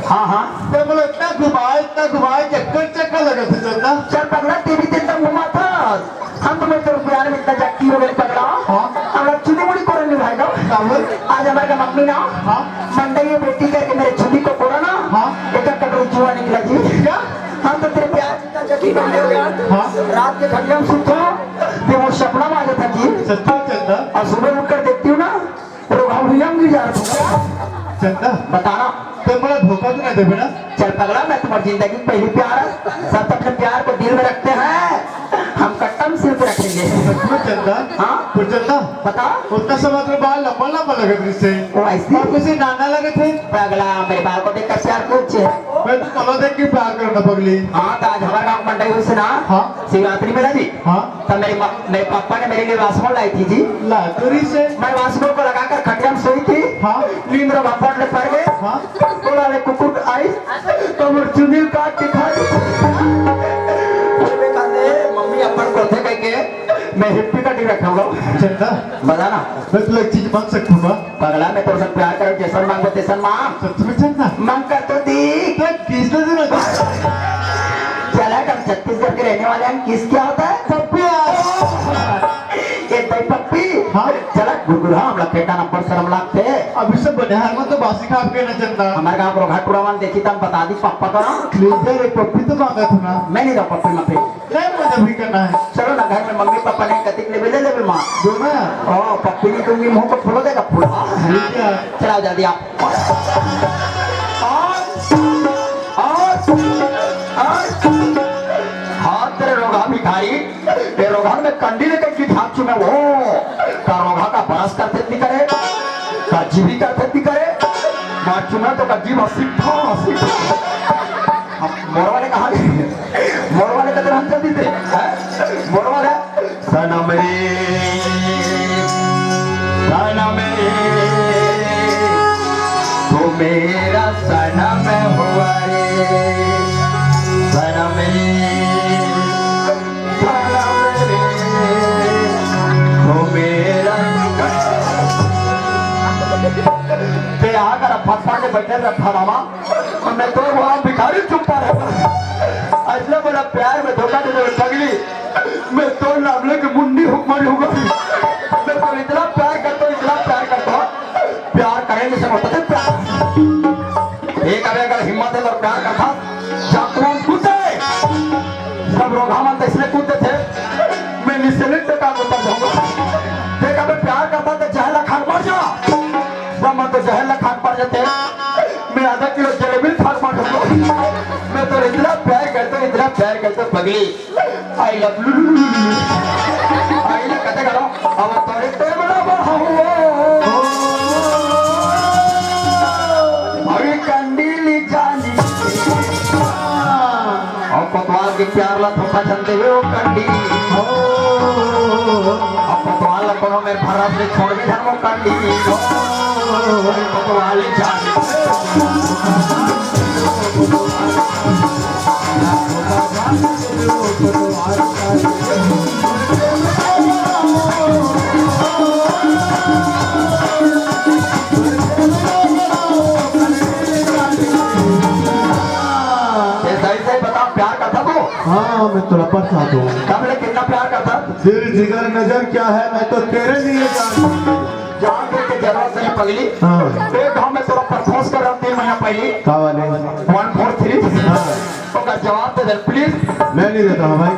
हाँ हाँ तो बोलो इतना घुमाए चक्कर चक्कर लगे थे चंदा। चल पगला तेरी दिन तक घुमा था हम तुम्हें तो प्यार में इतना जक्की हो गए पगला। हाँ हम लोग चुनी मुड़ी कोरन निभाएगा आज हमारे का मम्मी ना हाँ मंडई बेटी करके मेरे चुनी को कोरा ना हाँ एक कटोरी जुआ निकला जी क्या हम तो तेरे प्यार में इतना जक्की बन गया हाँ रात के खटिया में सुतो फिर वो सपना में आ जाता जी सच्चा चंदा। और सुबह उठकर देखती हूँ ना रोगा भुइयां गिर जा रहा चंदा बताना तो मेरा धोखा तो नहीं देवे ना। चल पगला मैं तुम्हारी जिंदगी की पहली प्यार है सब अपने प्यार को दिल में रखते हैं हम कट्टम सिर पे रखेंगे। सच में चंदा। हाँ तो चंदा बता उतना समय तो बाल लंबा लंबा लगे थे इससे वो ऐसी और किसी नाना लगे थे। पगला मेरे बाल को देखकर प्यार कुछ मैं तो कलो देख के प्यार करना पगली। हाँ तो आज हमारे गाँव मंडई हुई से ना हाँ शिवरात्रि में ना जी हाँ तो मेरे पापा ने मेरे लिए वासमोल लाई थी जी लातूरी से मैं वासमोल को लगाकर खटिया में सोई थी हाँ नींद रो बापा ने पड़ गए हाँ थोड़ा वे कुकुर आई तो मुझे चुनील काट के खा मम्मी अपन को थे कह के मैं हिप्पी का डी रखूंगा। चंदा बताना मैं तुझे एक चीज मांग सकता हूँ। पगला मैं तो सब प्यार करूँ जैसा मांगो तैसा मांग सच में चंदा मांग कर तो दी तो किस दिन चला हम छत्तीसगढ़ के रहने वाले हैं किस क्या होता है पप्पी ये दही पप्पी हाँ चला गुरगुरा हम लोग बेटा नंबर शर्म लागते अभी सब बनिहार में तो बासी खा के ना चंदा। हमारे गाँव को घाट पुरावान देखी तो हम बता दी पापा का लीजिए एक पप्पी तो मांगा था ना। मैं नहीं दो पप्पी में नहीं मुझे भी करना है। चलो ना घर में मम्मी पापा ने कतिक ले ले माँ दो ना ओ पप्पी नहीं दूंगी मुंह को फूलो देगा फूला चलाओ जल्दी आप हाथ तेरे रोगा भिखारी ये रोगा में कंडी लेकर की ढाक चुमे वो का रोगा का बरस करते नहीं करे का जीवी करते नहीं करे मार चुमे तो का जीव हंसी मोर वाले कहा मोर वाले का तो हम जल्दी थे मोर वाले सनम रे तो मेरा सनम हुआ रे सनम रे तो मेरा ते आकर फटफा के बैठे रखा मामा और मैं तो वहां भिखारी चुप रहा ऐसा बड़ा प्यार में धोखा देने में पगली मैं तो नामले की मुंडी हुक्मन होगा मैं तो इतना प्यार करता हूँ प्यार करेंगे से होता है प्यार एक अगर हिम्मत है तो प्यार करता जाकुआन कूदे सब रोग हम इसलिए कूदते थे मैं निश्चित का उतर जाऊंगा देखा मैं प्यार करता तो जहला खान मर जा जब मैं तो जहला खान पड़ जाते मैं आधा किलो जलेबी खान मार दूंगा मैं तो इतना प्यार करता पगली आई लव यू आई ना कते करो अब तोरे ते बड़ा अभी कंडीली जानी और पतवार के प्यार ला धोखा चलते हुए वो कंडी अब पतवार ला कोनो मेरे भरत से छोड़ भी धर्मो कंडी पतवार ले जानी हाँ मैं तुरा पर साथ हूँ। कब ले कितना प्यार करता दिल जिगर नजर क्या है मैं तो तेरे लिए जान के जरूरत नहीं पगली। हाँ एक गाँव में तेरा प्रपोज कर रहा 3 महीना पहले का वाले 143 तो का जवाब दे दे प्लीज। मैं नहीं देता हूँ भाई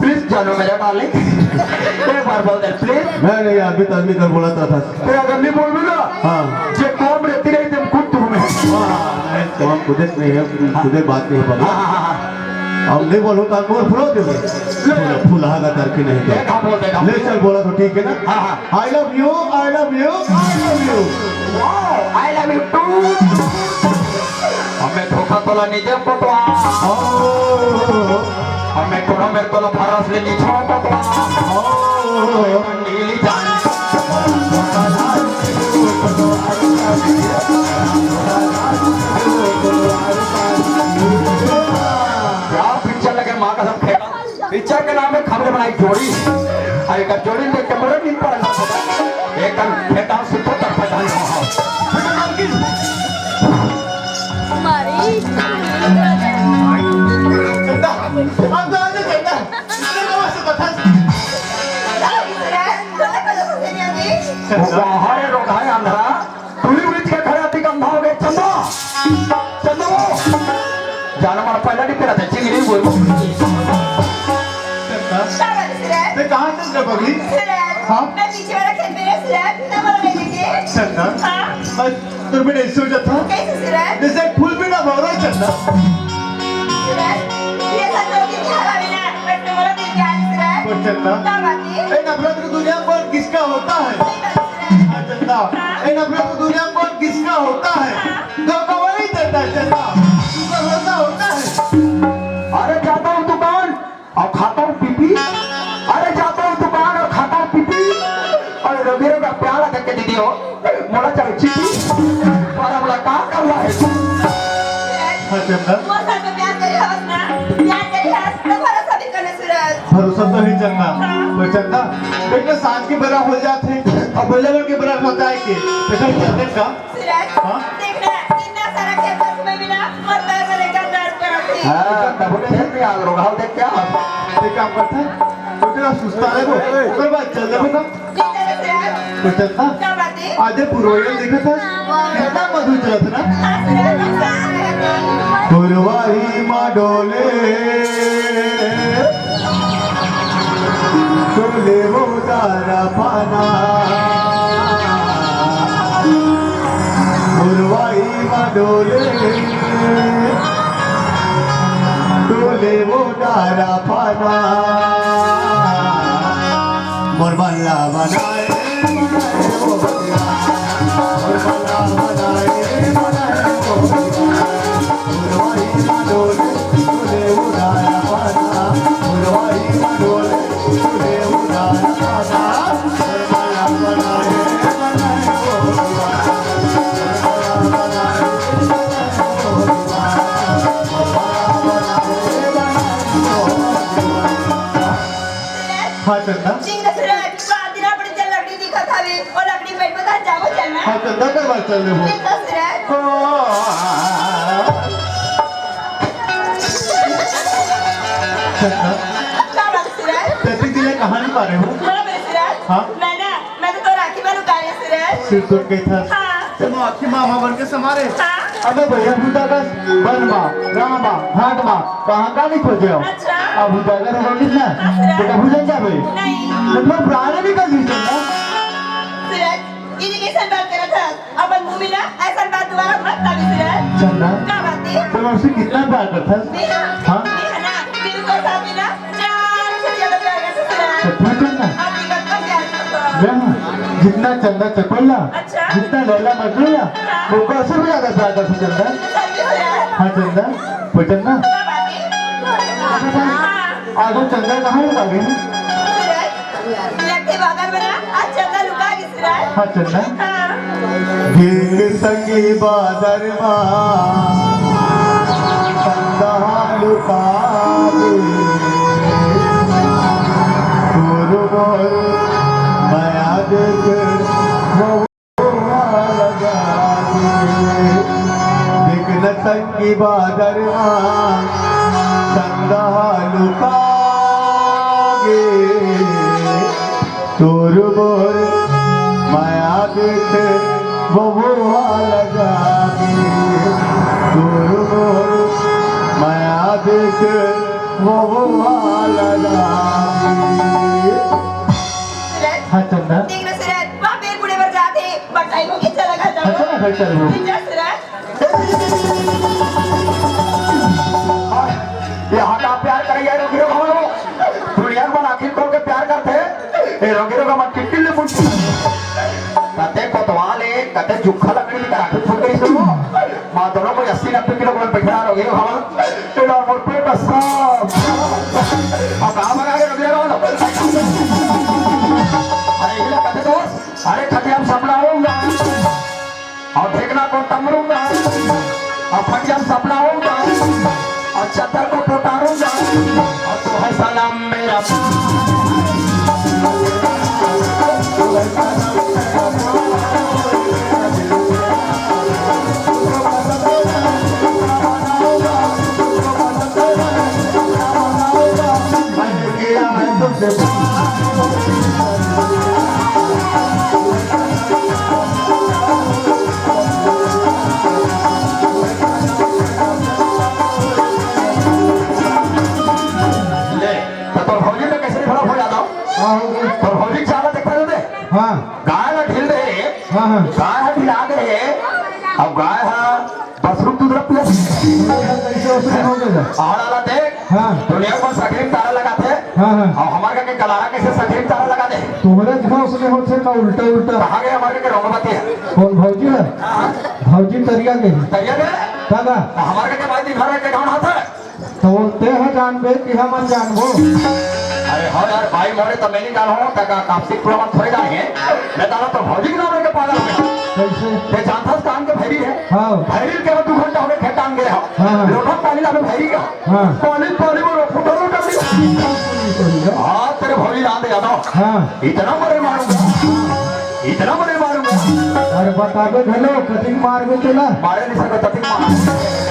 प्लीज जानो मेरे डार्लिंग एक बार बोल दे प्लीज। मैं नहीं आदमी तो आदमी कर बोला था तो अगर नहीं बोल दूंगा हाँ जे कौन रहती रही तुम खुद तुम्हें तो हम खुदे नहीं है खुदे बात नहीं पड़ा अब नहीं बोलूँ तो आपको फुला दोगे फुला का तरकी नहीं दे ले चल बोला तो ठीक है ना। I love you I love you I love you I love you too हमें धोखा तोला नीचे पटवा हमें कोनो मेरे तोला फरस ले नीचे पटवा नीली जान पिक्चर के नाम में खबरें बनाई जोड़ी अरे जोड़ी देख के बड़े दिन पर एक फेटा सुतो तक पता नहीं हरे रोगाए अंधरा तुली ब्रिज के खड़े अति गंधा हो गए चंदा चंदा जाना मार पहले नहीं फिरा था चिंगड़ी बोल ते कहाँ चल रहे बगली हाँ मैं पीछे वाला खेत में सिराज ना वाला लेके चंदा हाँ बस तुम भी नहीं सोचा था कैसे सिराज जैसे फूल भी ना भरो चंदा सिराज ये सब लोग की हवा में ना बस तुम्हारा दिल क्या है सिराज और चंदा क्या बात है इन नफरत की दुनिया पर किसका होता है हाँ, चंदा इन नफरत की दुनिया पर किसका होता है धोखा वही देता है चंदा भरोसा होता है अरे जाता हूँ दुकान और खाता हूँ पीपी अरे जाता हूँ दुकान और खाता हूँ पीपी और रबीरो का प्याला करके दीदी हो मोला चलो चिट्ठी और हमला काम कर रहा है हाँ चंदा वो सब में प्यार करे हंस ना प्यार करे हंस तो भरोसा भी करना सिराज भरोसा तो ही चंदा तो चंदा बेटा सांझ के बरा हो जाते और बल्लेवर के बरा होता है कि बेटा चंदन का सिराज हाँ? देखना इतना सारा खेत में भी ना मत मेरे का दर्द करते हाँ तब खेत में आग रोगाओ देख क्या ये काम करता है तो तेरा सुस्ता है वो उसके बाद चल रहे ना कितना सिराज तो चंदा क्या बात है आज पुरोहित देखा था कितना मधु चलत ना हाँ सिराज नुकसान है पुरवाही माडोले डोले वो तारा पाना पुरवाही माडोले डोले वो तारा पाना मोर बल्ला बनाए वो बतिया मोर बल्ला बनाए वो बतिया पुरवाही माडोले डोले वो तारा पाना पुरवाही माडोले डोले वो तारा पाना मोर बल्ला बनाए वो बतिया हाँ चंदा चिंगा सिराज बात दिन अपनी जल लकड़ी दिखा था वे और लकड़ी पेट में कहाँ जाओ चलना हाँ चंदा कर बात चल रहे हो चिंगा सिराज चंदा क्या बात सिराज तैतीस जिले कहानी पा रहे हो बोलो मेरे सिराज हाँ? मैं तो राखी में लुका रही सिराज सिर तोड़ के था हाँ तुम आखी मामा बन के समारे हाँ अबे भैया भूतागस बनवा रामा हाटमा कहाँ का नहीं खोजे हो अच्छा अब भूतागर हो कितना बेटा भूजन क्या भाई नहीं मतलब प्राण भी कर दी चंदा सिराज इरिगेशन बात करा था अपन भूमि ना ऐसा बात दोबारा मत तभी सिराज चंदा क्या बात है तुम उससे कितना प्यार करता है हाँ? है ना मेरे को साथ में ना जान से ज्यादा प्यार करता सिराज सपना चंदा आप भी करता प्यार करता यहाँ जितना चंदा चकोला अच्छा। जितना लैला मजनूला वो कैसे भी ज्यादा प्यार करता चंदा हाँ चंदा वो चंदा आगे चंदा कहाँ लगा गई हाँ चंदा गिल संगी बादर चंदा लुका माया देख दिग्न संगी बादर चंदा लुका तोर बोर माया देख बहुआ लगागे तोर बोर माया देख बहुआ लगागे हाँ चंदा अच्छा ना घर चल यहाँ का प्यार करेगा रोगियों का वो दुनिया को आखिर खोल के प्यार करते ये रोगियों का मत किटिल ले मुंशी कते कोतवाले कते जुखा लकड़ी की राखी फूट गई सुनो माँ दोनों को 80-90 किलो को बैठा रोगियों का तो ना मोर पे बस अब कहाँ भगा के रोगियों का अरे ये कते दोस्त अरे कते हम सपनाऊंगा और देखना को तमरूंगा और फटियाम सपनाऊंगा और चद्दर को पोतारूंगा और तो है सलाम मेरा तुमसे हाँ हाँ गाय है ढिला गए अब गाय है 10 रुपये दूध रख कैसे उसने हो गया आड़ा देख हाँ दुनिया को सटीक तारा लगाते हाँ हाँ और हमारे के गलारा कैसे सटीक तारा लगा दे तुम्हारे जगह उसने होते का उल्टा उल्टा कहाँ गए हमारे के रोगवती है कौन भौजी है भौजी तरिया गई तैयार है दादा हमारे के भाई घर के कौन हाथ है तो ते है जानबे कि हम जानबो अरे हाँ यार भाई मोरे तो मैं नहीं जान हूँ तक काफी प्रमाण थोड़े जाएंगे मैं जाना तो भौजी के नाम लेके पागल हो गया कैसे ये जानता कान के भैरी है हाँ भैरी के 2 घंटा हो गए खेत टांग गए हो हाँ। लोटा पानी लाने भैरी का हाँ पानी में फुटो डाली हाँ तेरे भौजी जान दे जाता हाँ इतना बड़े मारूंगा अरे बताबे घलो कटिंग मार में चला मारे नहीं सको तभी मार